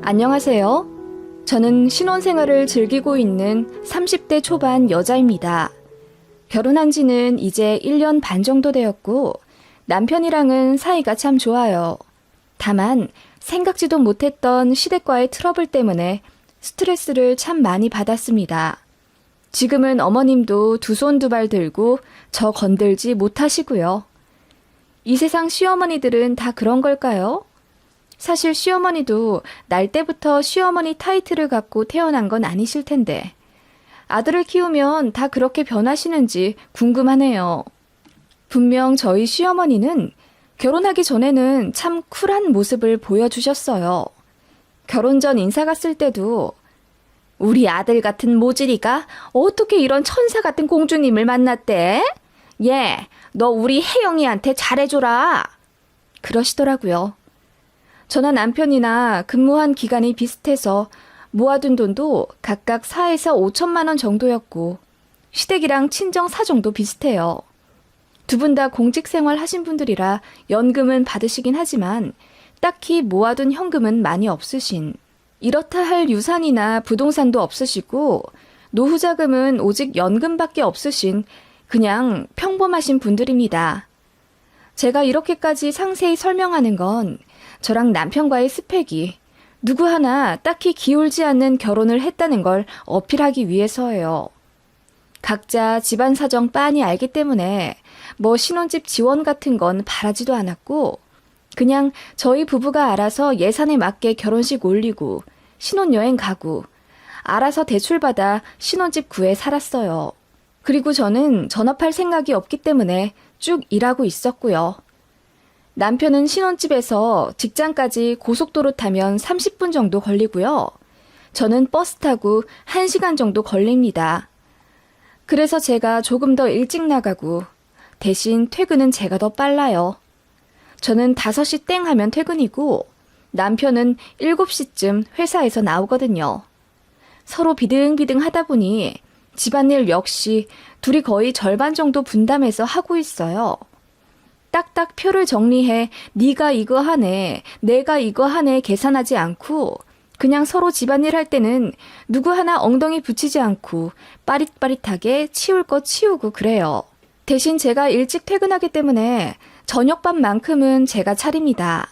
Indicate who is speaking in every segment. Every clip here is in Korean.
Speaker 1: 안녕하세요. 저는 신혼생활을 즐기고 있는 30대 초반 여자입니다. 결혼한 지는 이제 1년 반 정도 되었고 남편이랑은 사이가 참 좋아요. 다만 생각지도 못했던 시댁과의 트러블 때문에 스트레스를 참 많이 받았습니다. 지금은 어머님도 두 손 두 발 들고 저 건들지 못하시고요. 이 세상 시어머니들은 다 그런 걸까요? 사실 시어머니도 날 때부터 시어머니 타이틀을 갖고 태어난 건 아니실 텐데 아들을 키우면 다 그렇게 변하시는지 궁금하네요. 분명 저희 시어머니는 결혼하기 전에는 참 쿨한 모습을 보여주셨어요. 결혼 전 인사 갔을 때도 우리 아들 같은 모질이가 어떻게 이런 천사 같은 공주님을 만났대? 얘, 너 우리 혜영이한테 잘해줘라. 그러시더라고요. 저나 남편이나 근무한 기간이 비슷해서 모아둔 돈도 각각 4에서 5천만 원 정도였고 시댁이랑 친정 사정도 비슷해요. 두 분 다 공직생활 하신 분들이라 연금은 받으시긴 하지만 딱히 모아둔 현금은 많이 없으신, 이렇다 할 유산이나 부동산도 없으시고 노후자금은 오직 연금밖에 없으신 그냥 평범하신 분들입니다. 제가 이렇게까지 상세히 설명하는 건 저랑 남편과의 스펙이 누구 하나 딱히 기울지 않는 결혼을 했다는 걸 어필하기 위해서예요. 각자 집안 사정 빤히 알기 때문에 뭐 신혼집 지원 같은 건 바라지도 않았고 그냥 저희 부부가 알아서 예산에 맞게 결혼식 올리고 신혼여행 가고 알아서 대출받아 신혼집 구해 살았어요. 그리고 저는 전업할 생각이 없기 때문에 쭉 일하고 있었고요. 남편은 신혼집에서 직장까지 고속도로 타면 30분 정도 걸리고요. 저는 버스 타고 1시간 정도 걸립니다. 그래서 제가 조금 더 일찍 나가고 대신 퇴근은 제가 더 빨라요. 저는 5시 땡 하면 퇴근이고 남편은 7시쯤 회사에서 나오거든요. 서로 비등비등 하다 보니 집안일 역시 둘이 거의 절반 정도 분담해서 하고 있어요. 딱딱 표를 정리해 네가 이거 하네, 내가 이거 하네 계산하지 않고 그냥 서로 집안일 할 때는 누구 하나 엉덩이 붙이지 않고 빠릿빠릿하게 치울 거 치우고 그래요. 대신 제가 일찍 퇴근하기 때문에 저녁밥만큼은 제가 차립니다.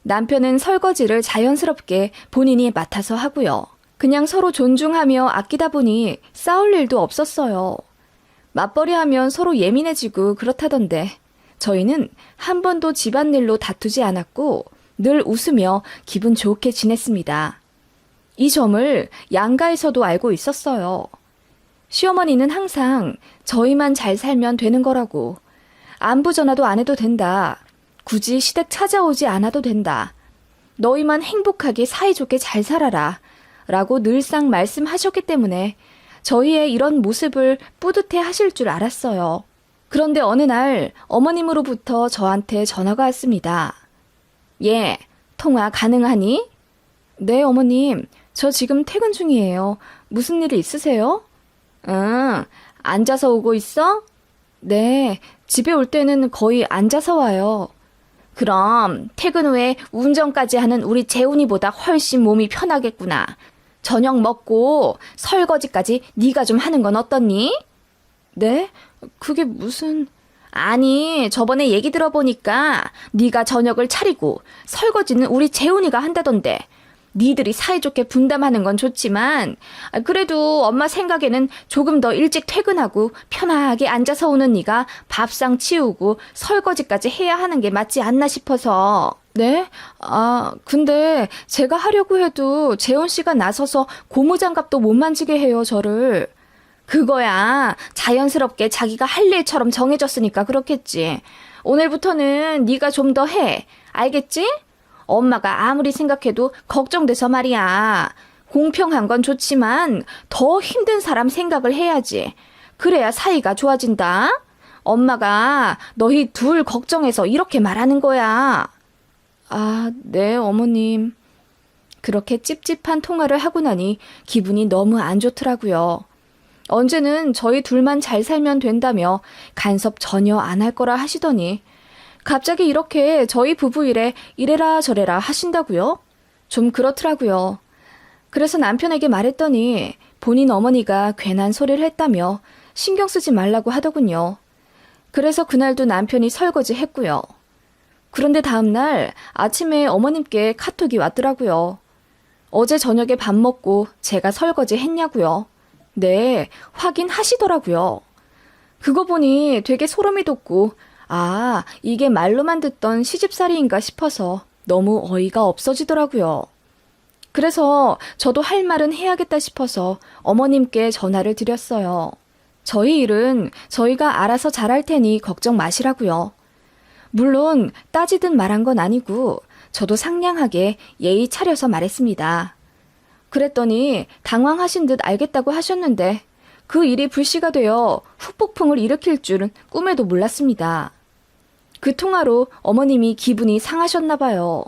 Speaker 1: 남편은 설거지를 자연스럽게 본인이 맡아서 하고요. 그냥 서로 존중하며 아끼다 보니 싸울 일도 없었어요. 맞벌이하면 서로 예민해지고 그렇다던데 저희는 한 번도 집안일로 다투지 않았고 늘 웃으며 기분 좋게 지냈습니다. 이 점을 양가에서도 알고 있었어요. 시어머니는 항상 저희만 잘 살면 되는 거라고, 안부 전화도 안 해도 된다, 굳이 시댁 찾아오지 않아도 된다, 너희만 행복하게 사이좋게 잘 살아라 라고 늘상 말씀하셨기 때문에 저희의 이런 모습을 뿌듯해 하실 줄 알았어요. 그런데 어느 날 어머님으로부터 저한테 전화가 왔습니다. 예, 통화 가능하니? 네, 어머님. 저 지금 퇴근 중이에요. 무슨 일 있으세요? 응, 앉아서 오고 있어? 네, 집에 올 때는 거의 앉아서 와요. 그럼 퇴근 후에 운전까지 하는 우리 재훈이보다 훨씬 몸이 편하겠구나. 저녁 먹고 설거지까지 네가 좀 하는 건 어떻니? 네? 그게 무슨... 아니, 저번에 얘기 들어보니까 네가 저녁을 차리고 설거지는 우리 재훈이가 한다던데. 니들이 사이좋게 분담하는 건 좋지만 그래도 엄마 생각에는 조금 더 일찍 퇴근하고 편하게 앉아서 오는 네가 밥상 치우고 설거지까지 해야 하는 게 맞지 않나 싶어서. 네? 근데 제가 하려고 해도 재훈 씨가 나서서 고무장갑도 못 만지게 해요, 저를. 그거야 자연스럽게 자기가 할 일처럼 정해졌으니까 그렇겠지. 오늘부터는 네가 좀 더 해. 알겠지? 엄마가 아무리 생각해도 걱정돼서 말이야. 공평한 건 좋지만 더 힘든 사람 생각을 해야지. 그래야 사이가 좋아진다. 엄마가 너희 둘 걱정해서 이렇게 말하는 거야. 네, 어머님. 그렇게 찝찝한 통화를 하고 나니 기분이 너무 안 좋더라고요. 언제는 저희 둘만 잘 살면 된다며 간섭 전혀 안 할 거라 하시더니 갑자기 이렇게 저희 부부 일에 이래라 저래라 하신다고요? 좀 그렇더라고요. 그래서 남편에게 말했더니 본인 어머니가 괜한 소리를 했다며 신경 쓰지 말라고 하더군요. 그래서 그날도 남편이 설거지 했고요. 그런데 다음날 아침에 어머님께 카톡이 왔더라고요. 어제 저녁에 밥 먹고 제가 설거지 했냐고요. 네, 확인하시더라고요. 그거 보니 되게 소름이 돋고 아, 이게 말로만 듣던 시집살이인가 싶어서 너무 어이가 없어지더라고요. 그래서 저도 할 말은 해야겠다 싶어서 어머님께 전화를 드렸어요. 저희 일은 저희가 알아서 잘할 테니 걱정 마시라고요. 물론 따지듯 말한 건 아니고 저도 상냥하게 예의 차려서 말했습니다. 그랬더니 당황하신 듯 알겠다고 하셨는데 그 일이 불씨가 되어 후폭풍을 일으킬 줄은 꿈에도 몰랐습니다. 그 통화로 어머님이 기분이 상하셨나 봐요.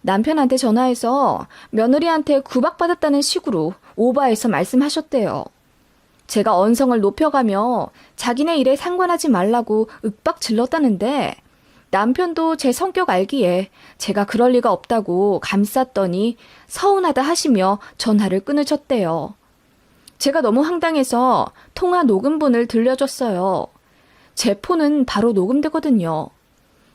Speaker 1: 남편한테 전화해서 며느리한테 구박받았다는 식으로 오버해서 말씀하셨대요. 제가 언성을 높여가며 자기네 일에 상관하지 말라고 윽박 질렀다는데 남편도 제 성격 알기에 제가 그럴 리가 없다고 감쌌더니 서운하다 하시며 전화를 끊으셨대요. 제가 너무 황당해서 통화 녹음본을 들려줬어요. 제 폰은 바로 녹음되거든요.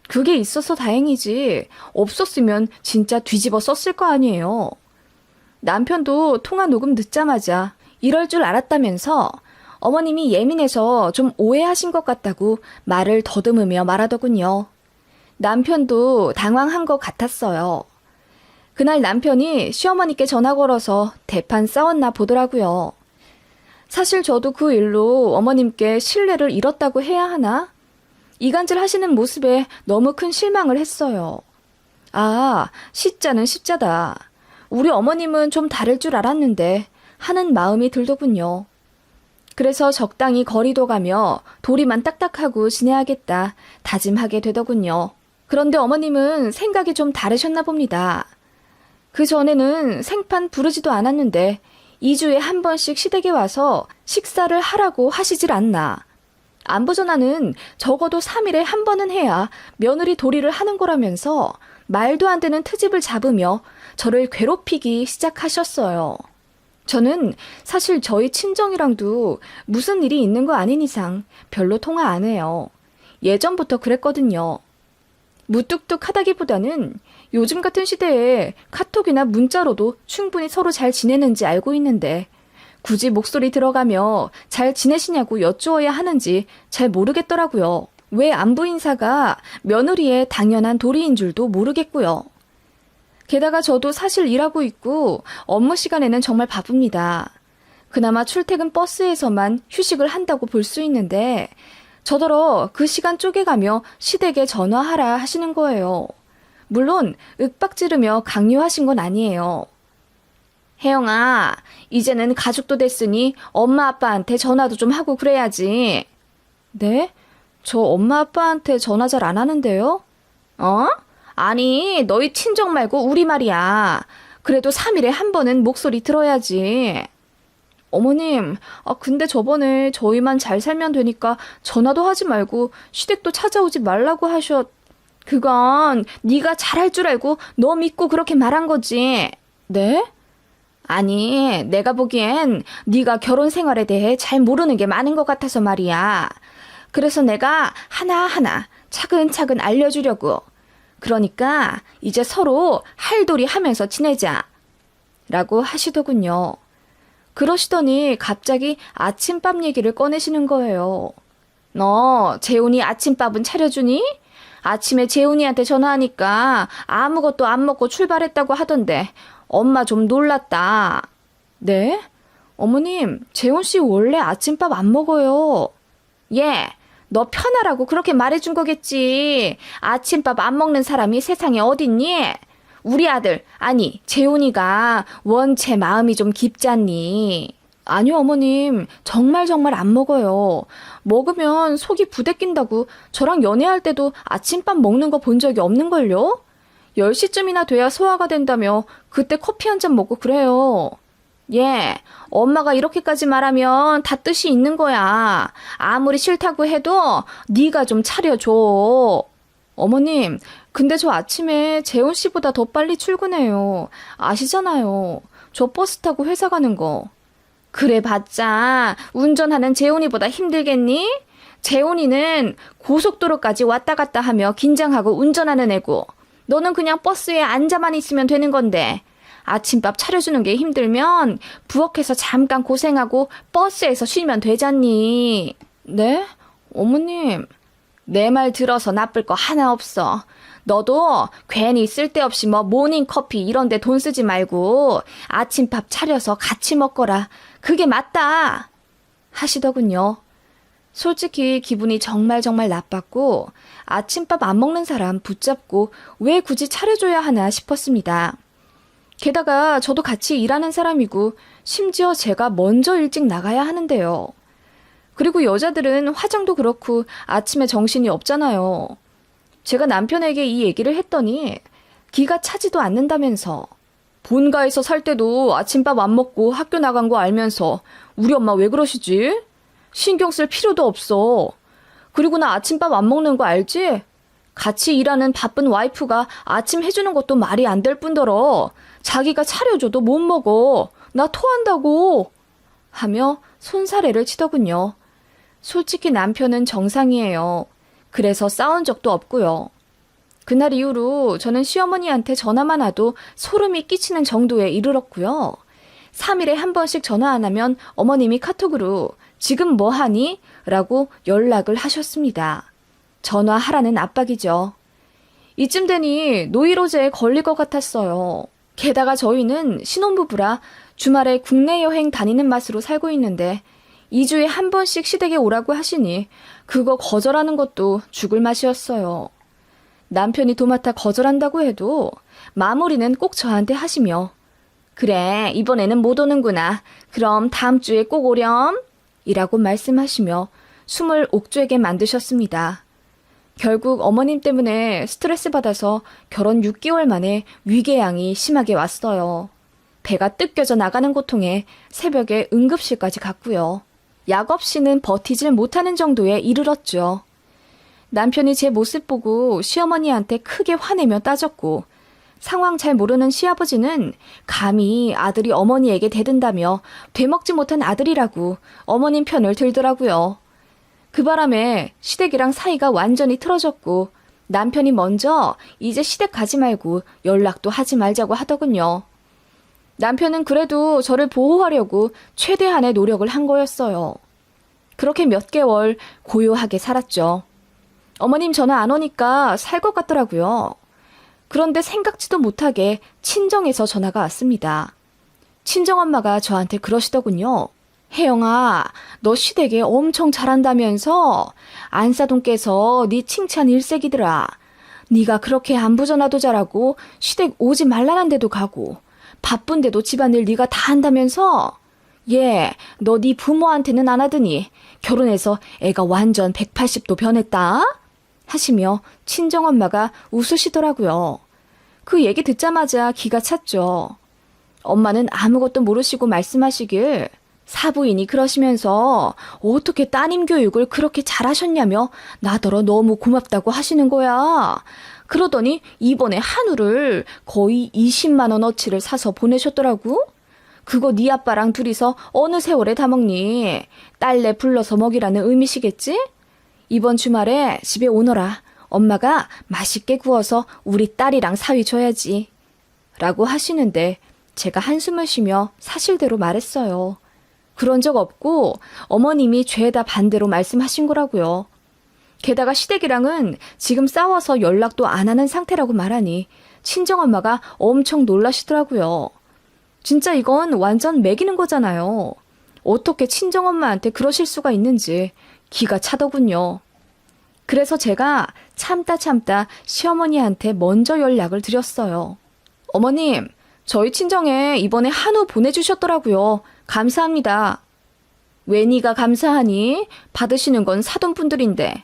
Speaker 1: 그게 있어서 다행이지 없었으면 진짜 뒤집어 썼을 거 아니에요. 남편도 통화 녹음 듣자마자 이럴 줄 알았다면서 어머님이 예민해서 좀 오해하신 것 같다고 말을 더듬으며 말하더군요. 남편도 당황한 것 같았어요. 그날 남편이 시어머니께 전화 걸어서 대판 싸웠나 보더라고요. 사실 저도 그 일로 어머님께 신뢰를 잃었다고 해야 하나? 이간질 하시는 모습에 너무 큰 실망을 했어요. 아, 시자는 십자다. 우리 어머님은 좀 다를 줄 알았는데 하는 마음이 들더군요. 그래서 적당히 거리도 가며 도리만 딱딱하고 지내야겠다 다짐하게 되더군요. 그런데 어머님은 생각이 좀 다르셨나 봅니다. 그 전에는 생판 부르지도 않았는데 2주에 한 번씩 시댁에 와서 식사를 하라고 하시질 않나. 안부 전화는 적어도 3일에 한 번은 해야 며느리 도리를 하는 거라면서 말도 안 되는 트집을 잡으며 저를 괴롭히기 시작하셨어요. 저는 사실 저희 친정이랑도 무슨 일이 있는 거 아닌 이상 별로 통화 안 해요. 예전부터 그랬거든요. 무뚝뚝하다기보다는 요즘 같은 시대에 카톡이나 문자로도 충분히 서로 잘 지내는지 알고 있는데 굳이 목소리 들어가며 잘 지내시냐고 여쭈어야 하는지 잘 모르겠더라고요. 왜 안부 인사가 며느리의 당연한 도리인 줄도 모르겠고요. 게다가 저도 사실 일하고 있고 업무 시간에는 정말 바쁩니다. 그나마 출퇴근 버스에서만 휴식을 한다고 볼 수 있는데 저더러 그 시간 쪼개가며 시댁에 전화하라 하시는 거예요. 물론 윽박 지르며 강요하신 건 아니에요. 혜영아, 이제는 가족도 됐으니 엄마 아빠한테 전화도 좀 하고 그래야지. 네? 저 엄마 아빠한테 전화 잘 안 하는데요? 어? 아니, 너희 친정 말고 우리 말이야. 그래도 3일에 한 번은 목소리 들어야지. 어머님, 근데 저번에 저희만 잘 살면 되니까 전화도 하지 말고 시댁도 찾아오지 말라고 그건 네가 잘할 줄 알고 너 믿고 그렇게 말한 거지. 네? 아니, 내가 보기엔 네가 결혼 생활에 대해 잘 모르는 게 많은 것 같아서 말이야. 그래서 내가 하나하나 차근차근 알려주려고. 그러니까 이제 서로 할도리 하면서 지내자. 라고 하시더군요. 그러시더니 갑자기 아침밥 얘기를 꺼내시는 거예요. 너 재훈이 아침밥은 차려주니? 아침에 재훈이한테 전화하니까 아무것도 안 먹고 출발했다고 하던데 엄마 좀 놀랐다. 네? 어머님, 재훈 씨 원래 아침밥 안 먹어요. 예, 너 편하라고 그렇게 말해준 거겠지. 아침밥 안 먹는 사람이 세상에 어딨니? 우리 아들, 아니 재훈이가 원체 마음이 좀 깊잖니. 아니요 어머님, 정말 안 먹어요. 먹으면 속이 부대낀다고 저랑 연애할 때도 아침밥 먹는 거 본 적이 없는걸요? 10시쯤이나 돼야 소화가 된다며 그때 커피 한 잔 먹고 그래요. 예, 엄마가 이렇게까지 말하면 다 뜻이 있는 거야. 아무리 싫다고 해도 네가 좀 차려줘. 어머님, 근데 저 아침에 재훈 씨보다 더 빨리 출근해요. 아시잖아요. 저 버스 타고 회사 가는 거. 그래 봤자 운전하는 재훈이보다 힘들겠니? 재훈이는 고속도로까지 왔다 갔다 하며 긴장하고 운전하는 애고 너는 그냥 버스에 앉아만 있으면 되는 건데 아침밥 차려주는 게 힘들면 부엌에서 잠깐 고생하고 버스에서 쉬면 되잖니. 네? 어머님. 내 말 들어서 나쁠 거 하나 없어. 너도 괜히 쓸데없이 뭐 모닝커피 이런 데 돈 쓰지 말고 아침밥 차려서 같이 먹거라. 그게 맞다. 하시더군요. 솔직히 기분이 정말 나빴고 아침밥 안 먹는 사람 붙잡고 왜 굳이 차려줘야 하나 싶었습니다. 게다가 저도 같이 일하는 사람이고 심지어 제가 먼저 일찍 나가야 하는데요. 그리고 여자들은 화장도 그렇고 아침에 정신이 없잖아요. 제가 남편에게 이 얘기를 했더니 기가 차지도 않는다면서 본가에서 살 때도 아침밥 안 먹고 학교 나간 거 알면서 우리 엄마 왜 그러시지? 신경 쓸 필요도 없어. 그리고 나 아침밥 안 먹는 거 알지? 같이 일하는 바쁜 와이프가 아침 해주는 것도 말이 안 될 뿐더러 자기가 차려줘도 못 먹어. 나 토한다고. 하며 손사래를 치더군요. 솔직히 남편은 정상이에요. 그래서 싸운 적도 없고요. 그날 이후로 저는 시어머니한테 전화만 와도 소름이 끼치는 정도에 이르렀고요. 3일에 한 번씩 전화 안 하면 어머님이 카톡으로 지금 뭐 하니? 라고 연락을 하셨습니다. 전화하라는 압박이죠. 이쯤 되니 노이로제에 걸릴 것 같았어요. 게다가 저희는 신혼부부라 주말에 국내 여행 다니는 맛으로 살고 있는데 2주에 한 번씩 시댁에 오라고 하시니 그거 거절하는 것도 죽을 맛이었어요. 남편이 도맡아 거절한다고 해도 마무리는 꼭 저한테 하시며 그래 이번에는 못 오는구나. 그럼 다음 주에 꼭 오렴. 이라고 말씀하시며 숨을 옥죄게 만드셨습니다. 결국 어머님 때문에 스트레스 받아서 결혼 6개월 만에 위궤양이 심하게 왔어요. 배가 뜯겨져 나가는 고통에 새벽에 응급실까지 갔고요. 약 없이는 버티질 못하는 정도에 이르렀죠. 남편이 제 모습 보고 시어머니한테 크게 화내며 따졌고 상황 잘 모르는 시아버지는 감히 아들이 어머니에게 대든다며 되먹지 못한 아들이라고 어머님 편을 들더라고요. 그 바람에 시댁이랑 사이가 완전히 틀어졌고 남편이 먼저 이제 시댁 가지 말고 연락도 하지 말자고 하더군요. 남편은 그래도 저를 보호하려고 최대한의 노력을 한 거였어요. 그렇게 몇 개월 고요하게 살았죠. 어머님 전화 안 오니까 살 것 같더라고요. 그런데 생각지도 못하게 친정에서 전화가 왔습니다. 친정엄마가 저한테 그러시더군요. 혜영아, 너 시댁에 엄청 잘한다면서 안사돈께서 네 칭찬 일색이더라. 네가 그렇게 안부 전화도 잘하고 시댁 오지 말라는 데도 가고 바쁜데도 집안일 네가 다 한다면서 너 네 부모한테는 안 하더니 결혼해서 애가 완전 180도 변했다 하시며 친정엄마가 웃으시더라고요. 그 얘기 듣자마자 기가 찼죠. 엄마는 아무것도 모르시고 말씀하시길 사부인이 그러시면서 어떻게 따님 교육을 그렇게 잘하셨냐며 나더러 너무 고맙다고 하시는 거야. 그러더니 이번에 한우를 거의 20만 원어치를 사서 보내셨더라고. 그거 네 아빠랑 둘이서 어느 세월에 다 먹니? 딸내 불러서 먹이라는 의미시겠지? 이번 주말에 집에 오너라. 엄마가 맛있게 구워서 우리 딸이랑 사위 줘야지. 라고 하시는데 제가 한숨을 쉬며 사실대로 말했어요. 그런 적 없고 어머님이 죄다 반대로 말씀하신 거라고요. 게다가 시댁이랑은 지금 싸워서 연락도 안 하는 상태라고 말하니 친정엄마가 엄청 놀라시더라고요. 진짜 이건 완전 매기는 거잖아요. 어떻게 친정엄마한테 그러실 수가 있는지 기가 차더군요. 그래서 제가 참다 시어머니한테 먼저 연락을 드렸어요. 어머님, 저희 친정에 이번에 한우 보내주셨더라고요. 감사합니다. 왜 네가 감사하니? 받으시는 건 사돈분들인데.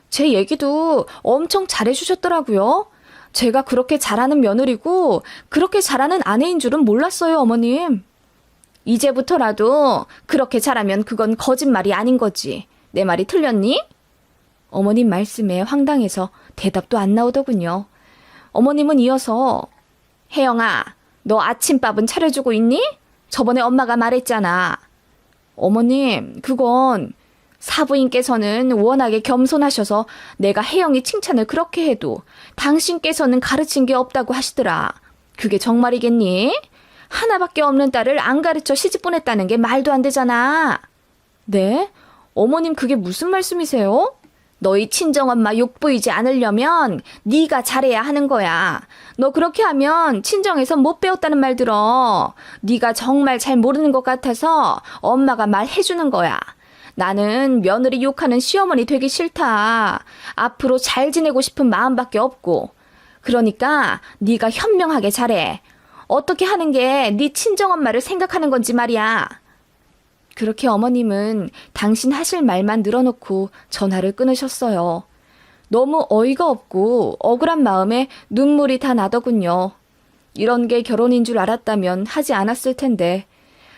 Speaker 1: 제 얘기도 엄청 잘해주셨더라고요. 제가 그렇게 잘하는 며느리고 그렇게 잘하는 아내인 줄은 몰랐어요, 어머님. 이제부터라도 그렇게 잘하면 그건 거짓말이 아닌 거지. 내 말이 틀렸니? 어머님 말씀에 황당해서 대답도 안 나오더군요. 어머님은 이어서 혜영아, 너 아침밥은 차려주고 있니? 저번에 엄마가 말했잖아. 어머님, 그건 사부인께서는 워낙에 겸손하셔서 내가 혜영이 칭찬을 그렇게 해도 당신께서는 가르친 게 없다고 하시더라. 그게 정말이겠니? 하나밖에 없는 딸을 안 가르쳐 시집 보냈다는 게 말도 안 되잖아. 네? 어머님 그게 무슨 말씀이세요? 너희 친정엄마 욕보이지 않으려면 네가 잘해야 하는 거야. 너 그렇게 하면 친정에서 못 배웠다는 말 들어. 네가 정말 잘 모르는 것 같아서 엄마가 말해주는 거야. 나는 며느리 욕하는 시어머니 되기 싫다. 앞으로 잘 지내고 싶은 마음밖에 없고. 그러니까 네가 현명하게 잘해. 어떻게 하는 게 네 친정엄마를 생각하는 건지 말이야. 그렇게 어머님은 당신 하실 말만 늘어놓고 전화를 끊으셨어요. 너무 어이가 없고 억울한 마음에 눈물이 다 나더군요. 이런 게 결혼인 줄 알았다면 하지 않았을 텐데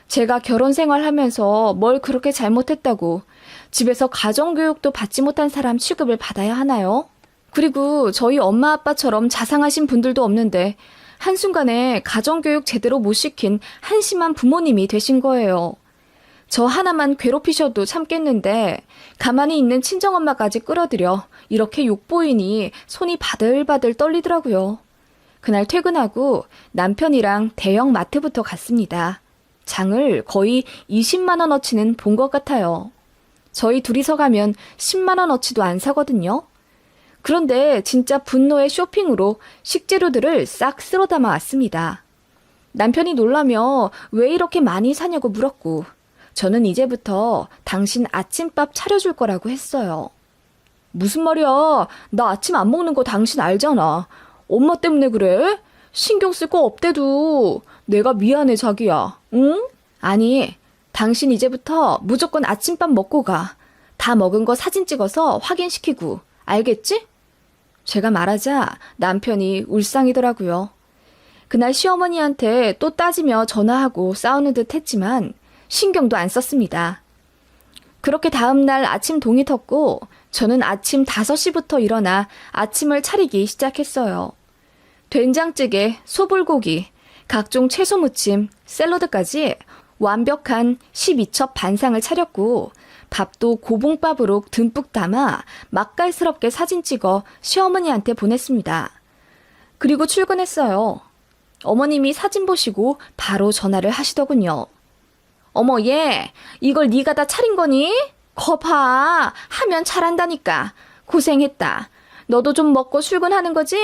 Speaker 1: 제가 결혼 생활하면서 뭘 그렇게 잘못했다고 집에서 가정교육도 받지 못한 사람 취급을 받아야 하나요? 그리고 저희 엄마 아빠처럼 자상하신 분들도 없는데 한순간에 가정교육 제대로 못 시킨 한심한 부모님이 되신 거예요. 저 하나만 괴롭히셔도 참겠는데 가만히 있는 친정엄마까지 끌어들여 이렇게 욕보이니 손이 바들바들 떨리더라고요. 그날 퇴근하고 남편이랑 대형 마트부터 갔습니다. 장을 거의 20만 원어치는 본 것 같아요. 저희 둘이서 가면 10만 원어치도 안 사거든요. 그런데 진짜 분노의 쇼핑으로 식재료들을 싹 쓸어 담아 왔습니다. 남편이 놀라며 왜 이렇게 많이 사냐고 물었고 저는 이제부터 당신 아침밥 차려줄 거라고 했어요. 무슨 말이야? 나 아침 안 먹는 거 당신 알잖아. 엄마 때문에 그래? 신경 쓸 거 없대도. 내가 미안해 자기야. 응? 아니, 당신 이제부터 무조건 아침밥 먹고 가. 다 먹은 거 사진 찍어서 확인시키고. 알겠지? 제가 말하자 남편이 울상이더라고요. 그날 시어머니한테 또 따지며 전화하고 싸우는 듯 했지만 신경도 안 썼습니다. 그렇게 다음날 아침 동이 텄고 저는 아침 5시부터 일어나 아침을 차리기 시작했어요. 된장찌개, 소불고기, 각종 채소 무침, 샐러드까지 완벽한 12첩 반상을 차렸고 밥도 고봉밥으로 듬뿍 담아 맛깔스럽게 사진 찍어 시어머니한테 보냈습니다. 그리고 출근했어요. 어머님이 사진 보시고 바로 전화를 하시더군요. 어머 얘 이걸 네가 다 차린 거니? 거 봐 하면 잘한다니까. 고생했다. 너도 좀 먹고 출근하는 거지?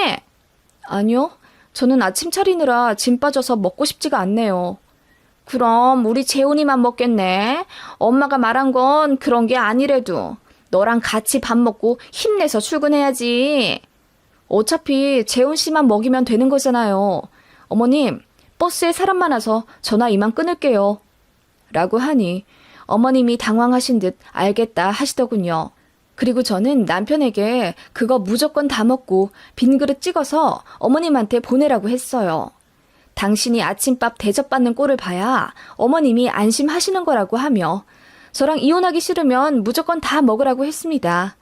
Speaker 1: 아니요. 저는 아침 차리느라 짐 빠져서 먹고 싶지가 않네요. 그럼 우리 재훈이만 먹겠네. 엄마가 말한 건 그런 게 아니래도 너랑 같이 밥 먹고 힘내서 출근해야지. 어차피 재훈 씨만 먹이면 되는 거잖아요. 어머님, 버스에 사람 많아서 전화 이만 끊을게요. 라고 하니 어머님이 당황하신 듯 알겠다 하시더군요. 그리고 저는 남편에게 그거 무조건 다 먹고 빈 그릇 찍어서 어머님한테 보내라고 했어요. 당신이 아침밥 대접받는 꼴을 봐야 어머님이 안심하시는 거라고 하며 저랑 이혼하기 싫으면 무조건 다 먹으라고 했습니다.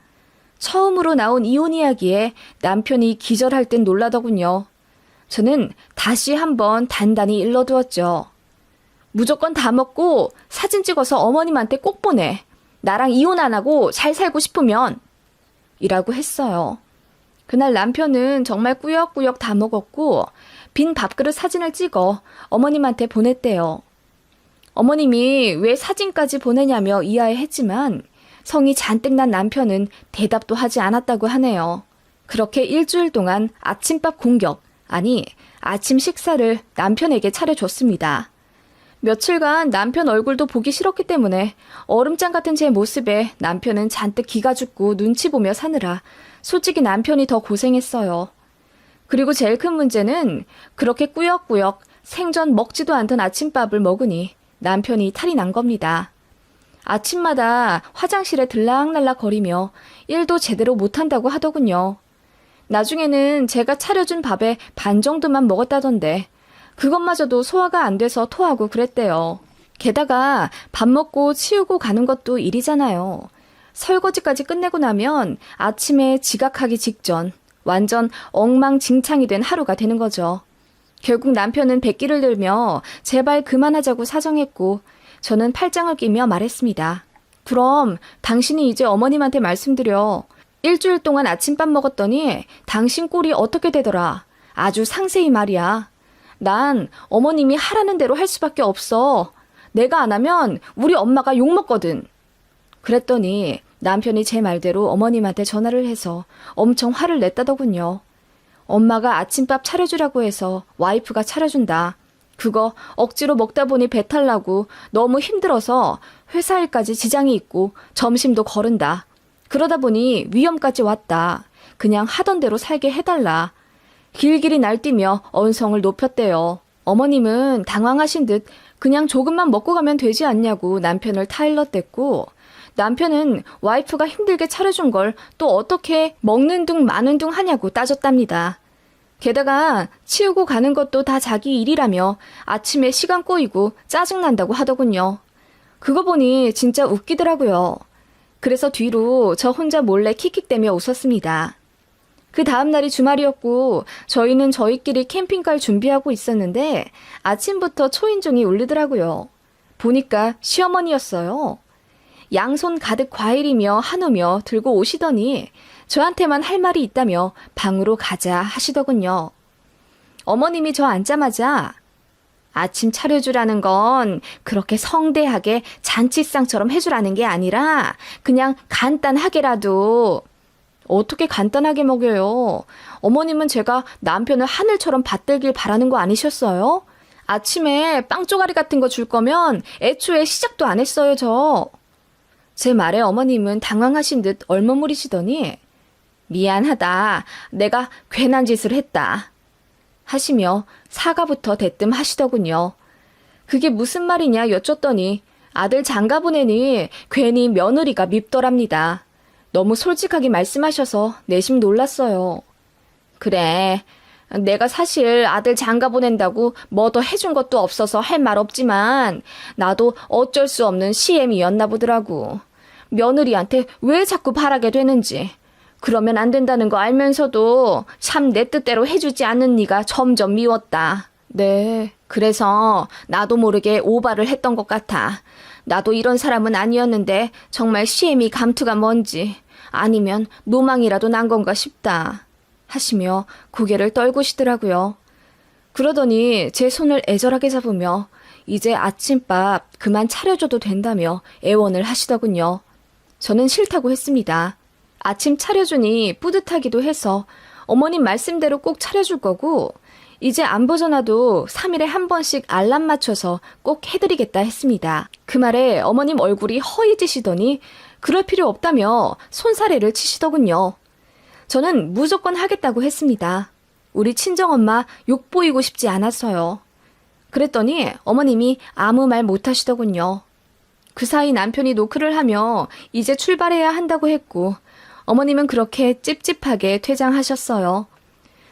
Speaker 1: 처음으로 나온 이혼 이야기에 남편이 기절할 듯 놀라더군요. 저는 다시 한번 단단히 일러두었죠. 무조건 다 먹고 사진 찍어서 어머님한테 꼭 보내. 나랑 이혼 안 하고 잘 살고 싶으면. 이라고 했어요. 그날 남편은 정말 꾸역꾸역 다 먹었고 빈 밥그릇 사진을 찍어 어머님한테 보냈대요. 어머님이 왜 사진까지 보내냐며 이해했지만 성이 잔뜩 난 남편은 대답도 하지 않았다고 하네요. 그렇게 일주일 동안 아침밥 공격, 아니 아침 식사를 남편에게 차려줬습니다. 며칠간 남편 얼굴도 보기 싫었기 때문에 얼음장 같은 제 모습에 남편은 잔뜩 기가 죽고 눈치 보며 사느라 솔직히 남편이 더 고생했어요. 그리고 제일 큰 문제는 그렇게 꾸역꾸역 생전 먹지도 않던 아침밥을 먹으니 남편이 탈이 난 겁니다. 아침마다 화장실에 들락날락 거리며 일도 제대로 못한다고 하더군요. 나중에는 제가 차려준 밥의 반 정도만 먹었다던데 그것마저도 소화가 안 돼서 토하고 그랬대요. 게다가 밥 먹고 치우고 가는 것도 일이잖아요. 설거지까지 끝내고 나면 아침에 지각하기 직전 완전 엉망진창이 된 하루가 되는 거죠. 결국 남편은 백기를 들며 제발 그만하자고 사정했고 저는 팔짱을 끼며 말했습니다. 그럼 당신이 이제 어머님한테 말씀드려. 일주일 동안 아침밥 먹었더니 당신 꼴이 어떻게 되더라. 아주 상세히 말이야. 난 어머님이 하라는 대로 할 수밖에 없어. 내가 안 하면 우리 엄마가 욕먹거든. 그랬더니 남편이 제 말대로 어머님한테 전화를 해서 엄청 화를 냈다더군요. 엄마가 아침밥 차려주라고 해서 와이프가 차려준다. 그거 억지로 먹다 보니 배탈 나고 너무 힘들어서 회사 일까지 지장이 있고 점심도 거른다. 그러다 보니 위험까지 왔다. 그냥 하던 대로 살게 해달라. 길길이 날뛰며 언성을 높였대요. 어머님은 당황하신 듯 그냥 조금만 먹고 가면 되지 않냐고 남편을 타일렀댔고 남편은 와이프가 힘들게 차려준 걸 또 어떻게 먹는 둥 마는 둥 하냐고 따졌답니다. 게다가 치우고 가는 것도 다 자기 일이라며 아침에 시간 꼬이고 짜증난다고 하더군요. 그거 보니 진짜 웃기더라고요. 그래서 뒤로 저 혼자 몰래 킥킥대며 웃었습니다. 그 다음 날이 주말이었고 저희는 저희끼리 캠핑 갈 준비하고 있었는데 아침부터 초인종이 울리더라고요. 보니까 시어머니였어요. 양손 가득 과일이며 한우며 들고 오시더니 저한테만 할 말이 있다며 방으로 가자 하시더군요. 어머님이 저 앉자마자 아침 차려주라는 건 그렇게 성대하게 잔치상처럼 해주라는 게 아니라 그냥 간단하게라도. 어떻게 간단하게 먹여요? 어머님은 제가 남편을 하늘처럼 받들길 바라는 거 아니셨어요? 아침에 빵 쪼가리 같은 거 줄 거면 애초에 시작도 안 했어요, 저. 제 말에 어머님은 당황하신 듯 얼머무리시더니 미안하다. 내가 괜한 짓을 했다. 하시며 사과부터 대뜸 하시더군요. 그게 무슨 말이냐 여쭸더니 아들 장가 보내니 괜히 며느리가 밉더랍니다. 너무 솔직하게 말씀하셔서 내심 놀랐어요. 그래, 내가 사실 아들 장가 보낸다고 뭐 더 해준 것도 없어서 할 말 없지만 나도 어쩔 수 없는 시엠이었나 보더라고. 며느리한테 왜 자꾸 바라게 되는지. 그러면 안 된다는 거 알면서도 참 내 뜻대로 해주지 않는 네가 점점 미웠다. 네, 그래서 나도 모르게 오바를 했던 것 같아. 나도 이런 사람은 아니었는데 정말 시애미 감투가 뭔지 아니면 노망이라도 난 건가 싶다 하시며 고개를 떨구시더라고요. 그러더니 제 손을 애절하게 잡으며 이제 아침밥 그만 차려줘도 된다며 애원을 하시더군요. 저는 싫다고 했습니다. 아침 차려주니 뿌듯하기도 해서 어머님 말씀대로 꼭 차려줄 거고 이제 안 벗어나도 3일에 한 번씩 알람 맞춰서 꼭 해드리겠다 했습니다. 그 말에 어머님 얼굴이 허해지시더니 그럴 필요 없다며 손사래를 치시더군요. 저는 무조건 하겠다고 했습니다. 우리 친정엄마 욕 보이고 싶지 않았어요. 그랬더니 어머님이 아무 말 못하시더군요. 그 사이 남편이 노크를 하며 이제 출발해야 한다고 했고 어머님은 그렇게 찝찝하게 퇴장하셨어요.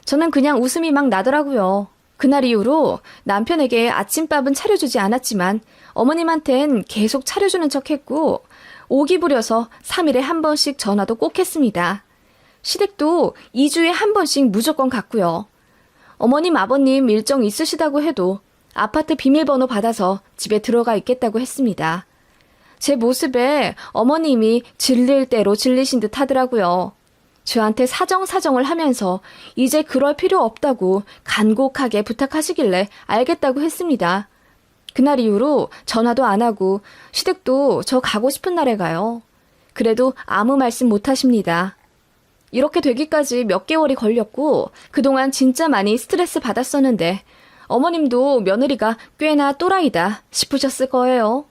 Speaker 1: 저는 그냥 웃음이 막 나더라고요. 그날 이후로 남편에게 아침밥은 차려주지 않았지만 어머님한텐 계속 차려주는 척했고 오기 부려서 3일에 한 번씩 전화도 꼭 했습니다. 시댁도 2주에 한 번씩 무조건 갔고요. 어머님 아버님 일정 있으시다고 해도 아파트 비밀번호 받아서 집에 들어가 있겠다고 했습니다. 제 모습에 어머님이 질릴 대로 질리신 듯 하더라고요. 저한테 사정을 하면서 이제 그럴 필요 없다고 간곡하게 부탁하시길래 알겠다고 했습니다. 그날 이후로 전화도 안 하고 시댁도 저 가고 싶은 날에 가요. 그래도 아무 말씀 못 하십니다. 이렇게 되기까지 몇 개월이 걸렸고 그동안 진짜 많이 스트레스 받았었는데 어머님도 며느리가 꽤나 또라이다 싶으셨을 거예요.